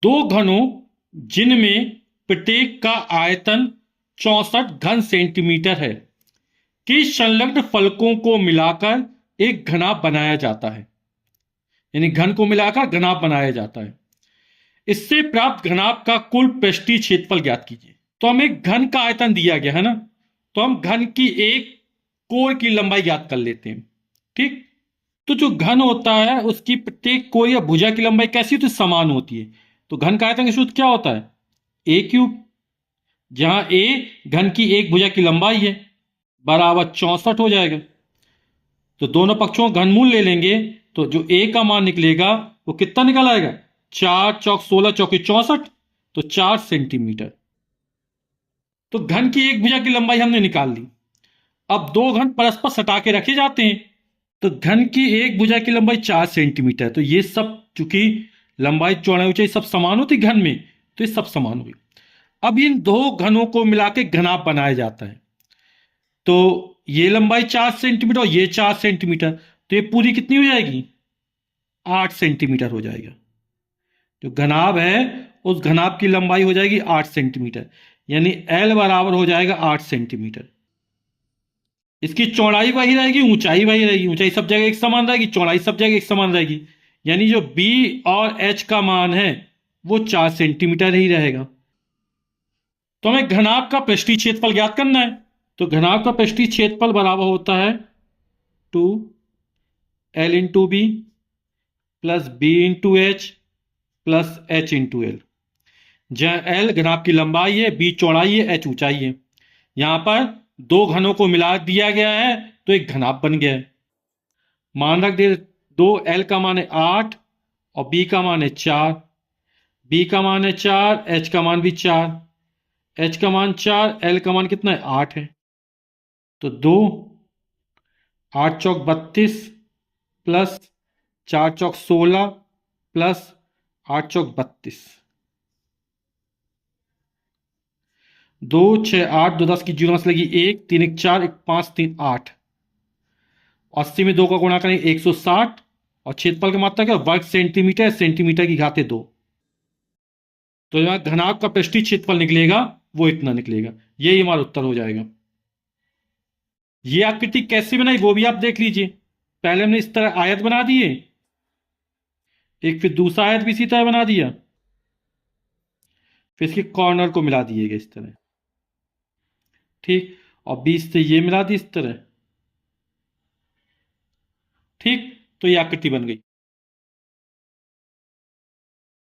दो घनों जिनमें प्रत्येक का आयतन 64 घन सेंटीमीटर है कि संलग्न फलकों को मिलाकर एक घनाभ बनाया जाता है। यानी घन को मिलाकर घनाभ बनाया जाता है। इससे प्राप्त घनाभ का कुल पृष्ठीय क्षेत्रफल ज्ञात कीजिए। तो हमें घन का आयतन दिया गया है ना, तो हम घन की एक कोण की लंबाई ज्ञात कर लेते हैं। ठीक, तो जो घन होता है उसकी प्रत्येक कोण या भुजा की लंबाई कैसी होती है? समान होती है। तो घन का आयतन का सूत्र क्या होता है? ए क्यूब, जहां ए घन की एक भुजा की लंबाई है, बराबर 64 हो जाएगा। तो दोनों पक्षों का घनमूल ले लेंगे तो जो ए का मान निकलेगा वो कितना निकल आएगा? 4 × 16 = 64, तो 4 सेंटीमीटर। तो घन की एक भुजा की लंबाई हमने निकाल ली। अब दो घन परस्पर सटा के रखे जाते हैं, तो घन की एक भुजा की लंबाई 4 सेंटीमीटर। तो ये सब चूंकि लंबाई चौड़ाई ऊंचाई सब समान होती घन में, तो ये सब समान हुई। अब इन दो घनों को मिला के घनाभ बनाया जाता है। तो ये लंबाई 4 सेंटीमीटर और ये 4 सेंटीमीटर, तो ये पूरी कितनी हो जाएगी? 8 सेंटीमीटर हो जाएगा। जो घनाभ है उस घनाभ की लंबाई हो जाएगी 8 सेंटीमीटर, यानी एल बराबर हो जाएगा 8 सेंटीमीटर। इसकी चौड़ाई वही रहेगी, ऊंचाई वही रहेगी। ऊंचाई सब जगह एक समान रहेगी, चौड़ाई सब जगह एक समान रहेगी। यानी जो बी और एच का मान है वो 4 सेंटीमीटर ही रहेगा। तो हमें घनाभ का पृष्ठीय क्षेत्रफल ज्ञात करना है। तो घनाभ का पृष्ठीय क्षेत्रफल बराबर होता है 2L × B plus B × H plus H × L, जहां L घनाभ की लंबाई है, B चौड़ाई है, H ऊंचाई है। यहां पर दो घनों को मिला दिया गया है तो एक घनाभ बन गया है। मान रख दे, दो L का मान है 8 और B का मान है 4। B का मान है 4, H का मान भी 4। H का मान 4, L का मान कितना है? 8 है। तो 2 8 चौक 32 प्लस 4 चौक 16 प्लस 8 चौक 32। 2 6 8, 2 10 की जीरो से लगी 1 3 1 4 1 5 3 8। 80 में 2 का गुणा करेंगे 160, और क्षेत्रफल की मात्रा क्या? वर्ग सेंटीमीटर, सेंटीमीटर की घाते 2। तो यहाँ घनाभ का पृष्ठीय क्षेत्रफल निकलेगा वो इतना निकलेगा। यही हमारा उत्तर हो जाएगा। ये आकृति कैसे बनाई वो भी आप देख लीजिए। पहले हमने इस तरह आयत बना दिए, एक फिर दूसरा आयत भी इसी तरह बना दिया, फिर इसके कॉर्नर को मिला दिएगा इस तरह। ठीक, और बीच से ये मिला दी इस तरह। ठीक, तो ये आकृति बन गई।